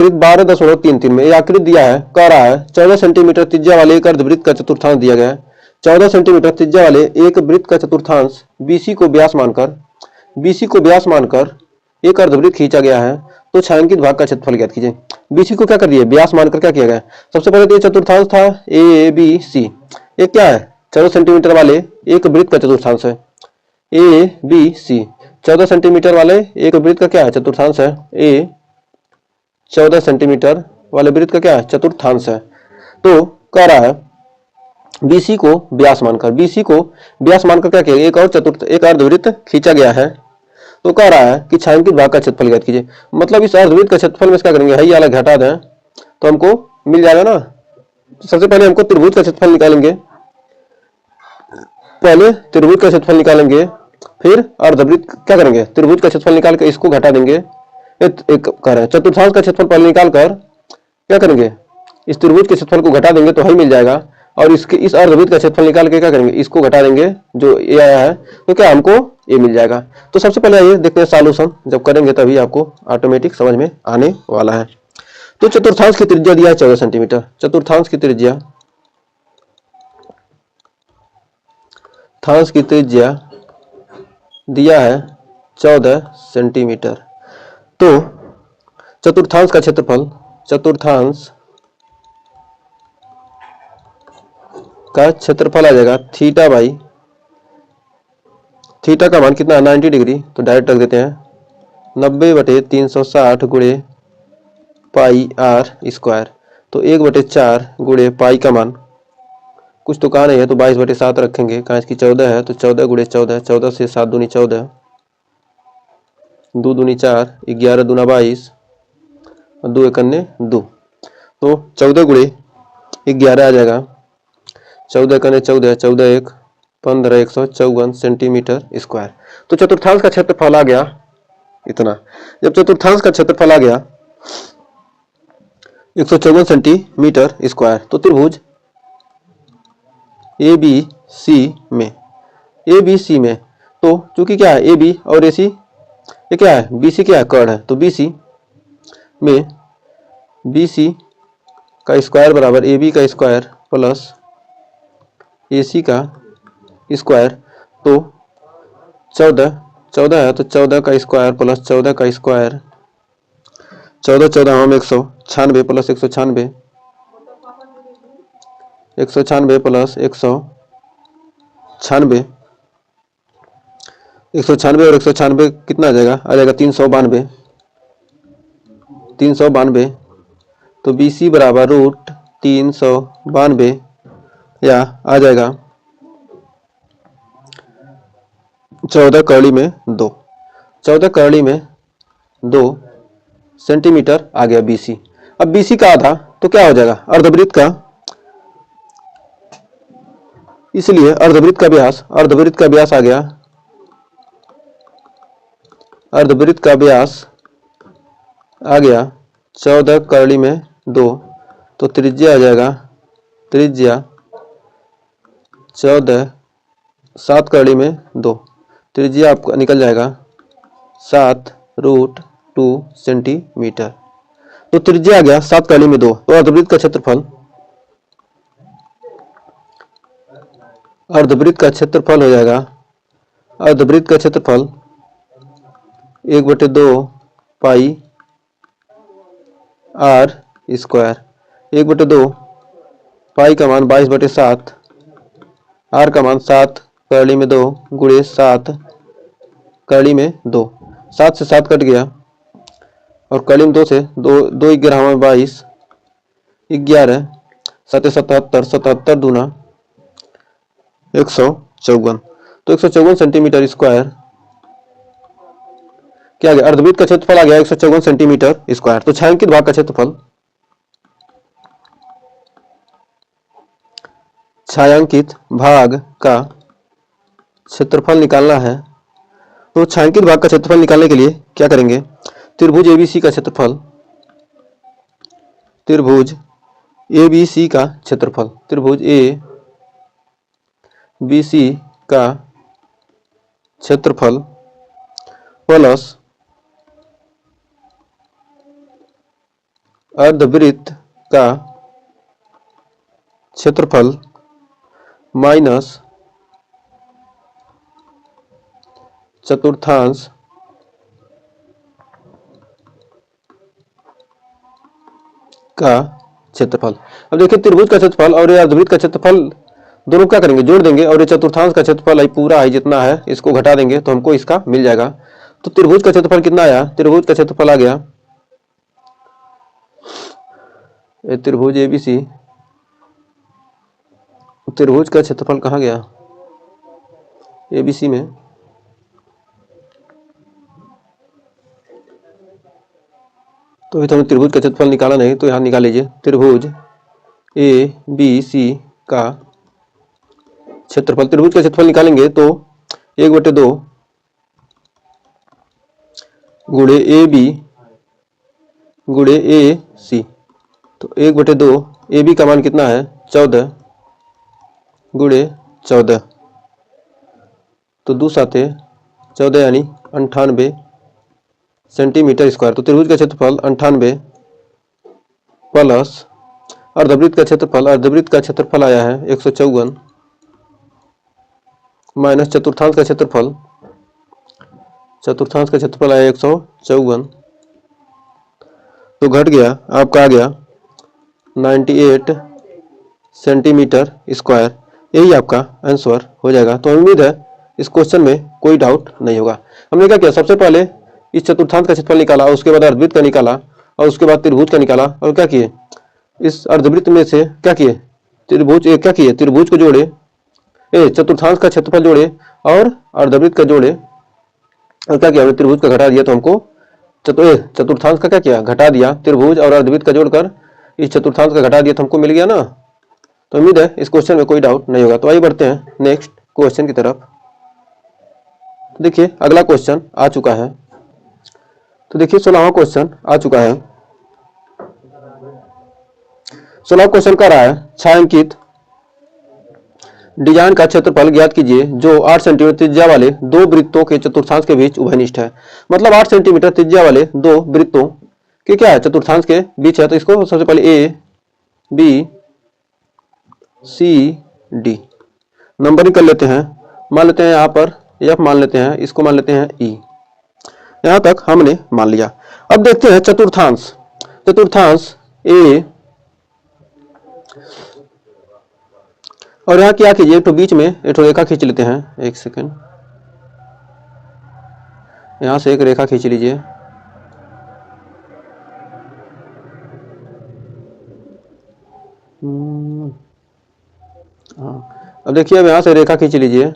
12.33 में आकृति दिया है, कह रहा है 14 सेंटीमीटर त्रिज्या वाले एक अर्धवृत्त का चतुर्थांश दिया गया है। 14 सेंटीमीटर त्रिज्या वाले एक वृत्त का चतुर्थांश बीसी को व्यास मानकर एक अर्धवृत्त खींचा गया है, तो छायांकित भाग का क्षेत्रफल ज्ञात कीजिए। बीसी को क्या कर दिया, व्यास मानकर क्या किया गया। सबसे पहले तो ये चतुर्थांश था ए बी सी, ये क्या है 14 सेंटीमीटर वाले एक वृत्त का चतुर्थांश है। ए बी सी 14 सेंटीमीटर वाले एक वृत्त का क्या है, चतुर्थांश है। ए 14 सेंटीमीटर वाले वृत्त का क्या है, चतुर्थांश है। तो कह रहा है बीसी को व्यास मानकर क्या किया, एक अर्धवृत्त खींचा गया है। तो कह रहा है कि छायांकित भाग का क्षेत्रफल ज्ञात कीजिए। मतलब इस अर्धवृत्त का क्षेत्रफल में क्या करेंगे, है वाला घटा दें तो हमको मिल जाएगा ना। तो सबसे पहले हमको त्रिभुज का क्षेत्रफल निकालेंगे, फिर अर्धवृत्त क्या करेंगे, त्रिभुज का क्षेत्रफल निकाल कर इसको घटा देंगे। एक कह रहे हैं चतुर्थांश का क्षेत्रफल पहले निकाल कर क्या करेंगे, इस त्रिभुज के क्षेत्रफल को घटा देंगे तो ही मिल जाएगा। और इसके इस अर्धवृत्त का क्षेत्रफल निकाल के क्या करेंगे, इसको घटा देंगे जो ए आया है, तो क्या हमको ए मिल जाएगा। तो सबसे पहले ये देखते हैं सॉल्यूशन, जब करेंगे तभी आपको ऑटोमेटिक समझ में आने वाला है। तो चतुर्थांश की त्रिज्या दिया है 14 सेंटीमीटर, चतुर्थांश की त्रिज्या दिया है 14 सेंटीमीटर। तो चतुर्थांश का क्षेत्रफल आ जाएगा थीटा का मान कितना है 90 डिग्री, तो डायरेक्ट रख देते हैं 90/360 गुणे पाई आर स्क्वायर। तो 1/4 गुणे पाई का मान कुछ तो कहा नहीं है, तो 22/7 रखेंगे, कहा इसकी 14 है तो 14 गुणे 14, 14 से 7 दूनी 14, 2 दूनी 4, 11 दूना 22 और 2 एकन्ने 2, तो 14 गुणे 11 आ जाएगा, 14 एकन्ने 14, 14 1 15, 154 सेंटीमीटर स्क्वायर। तो चतुर्थांश का क्षेत्रफल आ गया इतना। जब चतुर्थांश का क्षेत्रफल आ गया 154 सेंटीमीटर स्क्वायर, तो त्रिभुज ए बी सी में तो चूंकि क्या है ए बी और ए सी ये क्या है, बी सी क्या है, कर्ण है, तो बी सी में बी सी का स्क्वायर बराबर ए बी का स्क्वायर प्लस ए सी का स्क्वायर। तो 14 है तो 14 का स्क्वायर प्लस 14 का स्क्वायर, 14 हम 196 प्लस 196, 196 प्लस 196, 196 और 196 कितना आ जाएगा 392। तो बी सी बराबर √392 या आ जाएगा 14 कड़ी में 2 सेंटीमीटर आ गया बीसी। अब बीसी का आधा तो क्या हो जाएगा, अर्धवृत्त का, इसलिए अर्धवृत्त का व्यास आ गया, अर्धवृत्त का व्यास आ गया 14 कड़ी में 2, तो त्रिज्या आ जाएगा, त्रिज्या 14 7 कड़ी में 2, त्रिज्या आपका निकल जाएगा 7√2 सेंटीमीटर। तो त्रिज्या आ गया 7 कड़ी में 2, तो अर्धवृत्त का क्षेत्रफल हो जाएगा, अर्धवृत्त का क्षेत्रफल 1/2 पाई आर स्क्वायर, 1/2 पाई का मान 22/7, आर का मान 7 कड़ी में 2 गुणे 7 कड़ी में 2, 7 से 7 कट गया और कड़ी में 2 से 2 11 में 22, 11 7 77, 77 दूना 154, तो 154 सेंटीमीटर स्क्वायर क्या गया, अर्धवृत्त का क्षेत्रफल आ गया 154 सेंटीमीटर स्क्वायर। तो छायांकित भाग का क्षेत्रफल, छायांकित भाग का क्षेत्रफल निकालना है। तो छायांकित भाग का क्षेत्रफल निकालने के लिए क्या करेंगे, त्रिभुज एबीसी का क्षेत्रफल, त्रिभुज एबीसी का क्षेत्रफल, त्रिभुज ए बी सी का क्षेत्रफल प्लस अर्धवृत्त का क्षेत्रफल माइनस चतुर्थांश का क्षेत्रफल। अब देखिए त्रिभुज का क्षेत्रफल और ये अर्धवृत्त का क्षेत्रफल दोनों क्या करेंगे, जोड़ देंगे, और ये चतुर्थांश का क्षेत्रफल पूरा है जितना है इसको घटा देंगे तो हमको इसका मिल जाएगा। तो त्रिभुज का क्षेत्रफल कितना आया, त्रिभुज का क्षेत्रफल आ गया, त्रिभुज एबीसी, त्रिभुज का क्षेत्रफल कहाँ गया, एबीसी में, तो अभी तो हमें त्रिभुज का क्षेत्रफल निकाला नहीं, तो यहाँ निकाल लीजिए। त्रिभुज ए बी सी का क्षेत्रफल, त्रिभुज का क्षेत्रफल निकालेंगे तो 1/2 गुणे ए बी गुणे ए सी, तो 1/2 ए बी का मान कितना है 14 गुणे 14, तो 2 साते 14 यानी 98 सेंटीमीटर स्क्वायर। तो त्रिभुज का क्षेत्रफल 98 प्लस अर्धवृत्त का क्षेत्रफल, अर्धवृत्त का क्षेत्रफल आया है 154 माइनस चतुर्थांश का क्षेत्रफल, चतुर्थांश का क्षेत्रफल आया 154, तो घट गया आपका, आ गया 98 सेंटीमीटर स्क्वायर। यही आपका आंसर हो जाएगा। तो उम्मीद है इस क्वेश्चन में कोई डाउट नहीं होगा। हमने क्या किया, सबसे पहले इस चतुर्थांश का क्षेत्रफल निकाला, उसके बाद अर्धवृत्त का निकाला, और उसके बाद त्रिभुज का निकाला, और क्या किए, इस अर्धवृत्त में से क्या किए, त्रिभुज क्या किए, त्रिभुज को जोड़े, चतुर्थांश का क्षेत्रफल जोड़े और अर्धवृत्त का जोड़े, और क्या किया, हमने त्रिभुज का घटा दिया, तो हमको चतुर्थांश का क्या किया, घटा दिया, त्रिभुज और अर्धवृत्त का जोड़कर इस चतुर्थांश का घटा दिया, तो हमको मिल गया ना। तो उम्मीद है इस क्वेश्चन में कोई डाउट नहीं होगा। तो आइए बढ़ते हैं नेक्स्ट क्वेश्चन की तरफ। तो देखिए अगला क्वेश्चन आ चुका है, तो देखिए 16वां क्वेश्चन आ चुका है। 16वां क्वेश्चन कह रहा है छायांकित डिजाइन का क्षेत्रफल ज्ञात कीजिए जो 8 सेंटीमीटर त्रिज्या वाले दो वृत्तों के चतुर्थांश के बीच उभयनिष्ठ है। मतलब 8 सेंटीमीटर त्रिज्या वाले दो वृत्तों के क्या है, चतुर्थांश के बीच है। तो इसको सबसे पहले A B C D numbering कर लेते हैं। मान लेते हैं यहाँ पर एफ मान लेते हैं, इसको मान लेते हैं ई। यहां तक हमने मान लिया। अब देखते हैं चतुर्थांश। चतुर्थांश ए, और यहां क्या कीजिए, तो बीच में एक रेखा खींच लेते हैं। एक सेकंड, यहां से एक रेखा खींच लीजिए। अब देखिए, अब यहां से रेखा खींच लीजिए।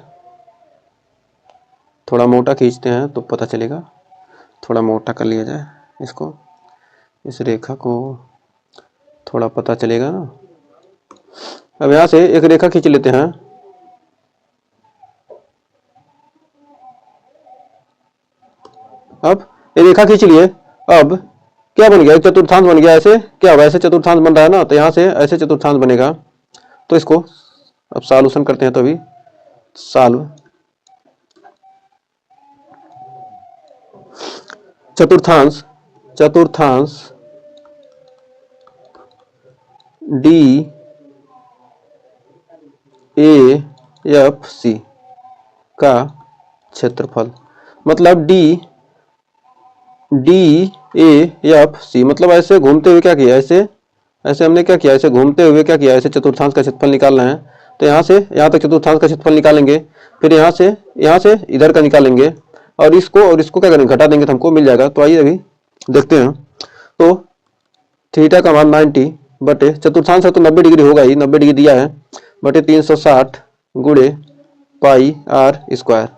थोड़ा मोटा खींचते हैं तो पता चलेगा, थोड़ा मोटा कर लिया जाए इसको, इस रेखा को थोड़ा पता चलेगा ना। अब यहां से एक रेखा खींच लेते हैं। अब ये रेखा खींच लिए। अब क्या बन गया, चतुर्थांश बन गया। ऐसे क्या होगा, ऐसे चतुर्थांश बन रहा है ना, तो यहां से ऐसे चतुर्थांश बनेगा। तो इसको अब सॉल्यूशन करते हैं। तो अभी सॉल्व चतुर्थांश, चतुर्थांश डी ए एफ सी का क्षेत्रफल, मतलब डी ए एफ सी, मतलब ऐसे घूमते हुए क्या किया, ऐसे ऐसे हमने क्या किया, ऐसे घूमते हुए क्या किया, ऐसे चतुर्थांश का क्षेत्रफल निकालना है। तो यहाँ से यहाँ तक चतुर्थांश का क्षेत्रफल निकालेंगे, फिर यहाँ से इधर का निकालेंगे, और इसको क्या करेंगे, घटा देंगे, तो हमको मिल जाएगा। तो आइए अभी देखते हैं। तो थीटा का मान 90 बटे चतुर्थांश है तो 90 डिग्री होगा ही, 90 डिग्री दिया है, बटे 360 गुणे पाई आर स्क्वायर।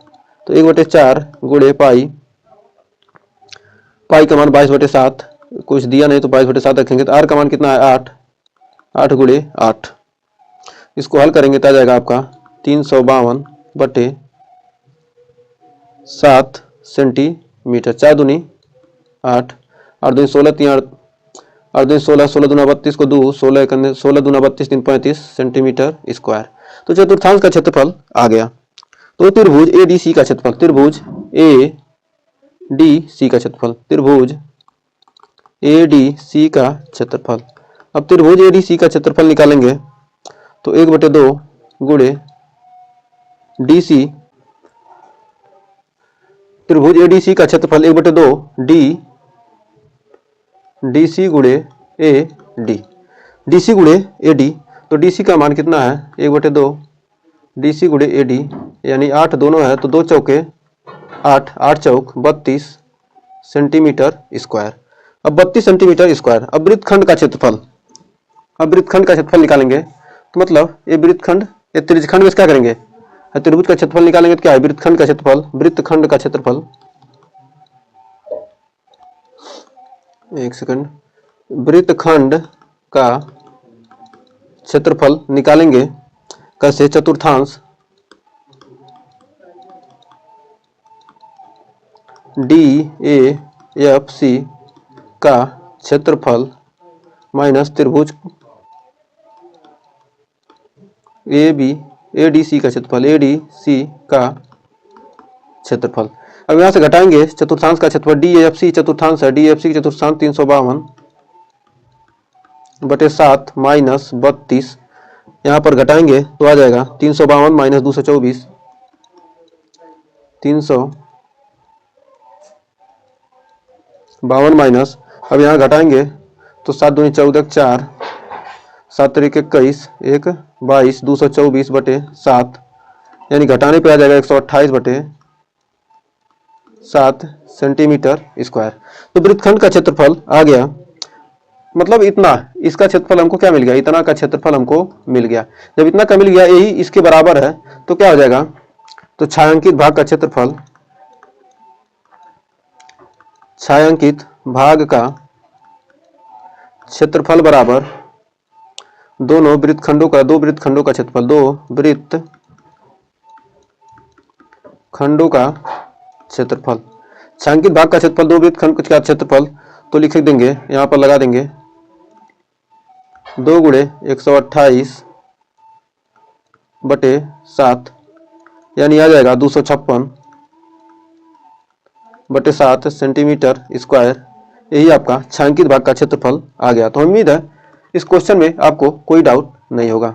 तो 1/4 गुणे पाई का मान 22/7, कुछ दिया नहीं तो 22/7 रखेंगे। तो आर का मान कितना है 8 गुणे 8। इसको हल करेंगे तो आ जाएगा आपका 352 बटे 7 सेंटीमीटर। 4 दूनी 8, 8 दूनी 16, 8 दूनी 16, 16 दूना 32 को 2, 16 दूना 32, 3 35 सेंटीमीटर स्क्वायर। तो चतुर्थांश का क्षेत्रफल आ गया। तो त्रिभुज ए डी सी का क्षेत्रफल, त्रिभुज ए डी सी का क्षेत्रफल, त्रिभुज ADC का क्षेत्रफल। अब त्रिभुज ADC का क्षेत्रफल निकालेंगे तो 1/2 गुणे DC, त्रिभुज ADC का क्षेत्रफल 1/2 DC गुणे AD, DC गुणे AD। तो DC का मान कितना है 1/2 DC गुणे AD, यानी 8 दोनों है तो 2 चौके 8, 8 चौक 32 सेंटीमीटर स्क्वायर। अब 32 सेंटीमीटर स्क्वायर। अब वृत्तखंड का क्षेत्रफल, अब वृत्तखंड का क्षेत्रफल निकालेंगे तो मतलब ये वृत्तखंड, ये त्रिज्यखंड में क्या करेंगे, त्रिभुज का क्षेत्रफल निकालेंगे तो क्या है वृत्तखंड का क्षेत्रफल, वृत्तखंड का क्षेत्रफल, एक सेकंड, वृत्तखंड का क्षेत्रफल निकालेंगे कैसे, चतुर्थांश DAFC का क्षेत्रफल माइनस त्रिभुज ADC का क्षेत्रफल, ADC का क्षेत्रफल। अब यहाँ से घटाएंगे चतुर्थांश का क्षेत्रफल, DAFC चतुर्थांश है, DAFC की चतुर्थांश 352/7 माइनस 32, यहाँ पर घटाएंगे तो आ जाएगा 352 माइनस 224, 352 माइनस, अब यहाँ घटाएंगे तो 7 दूनी 14, 4, 7 तरीके 21, 1 22, 224/7, यानी घटाने पे आ जाएगा 128/7 सेंटीमीटर स्क्वायर। तो वृत्तखंड का क्षेत्रफल आ गया, मतलब इतना, इसका क्षेत्रफल हमको क्या मिल गया, इतना का क्षेत्रफल हमको मिल गया। जब इतना का मिल गया, यही इसके बराबर है तो क्या हो जाएगा, तो छायांकित भाग का क्षेत्रफल, छायांकित भाग का क्षेत्रफल बराबर दोनों वृत्तखंडों का, दो वृत्तखंडों का क्षेत्रफल, दो वृत्तखंडों का क्षेत्रफल। छायांकित भाग का क्षेत्रफल दो वृत्तखंड का क्षेत्रफल, तो लिख देंगे यहाँ पर लगा देंगे 2 गुणे 128/7, यानी आ जाएगा 256/7 सेंटीमीटर स्क्वायर। यही आपका छायांकित भाग का क्षेत्रफल आ गया। तो उम्मीद है इस क्वेश्चन में आपको कोई डाउट नहीं होगा।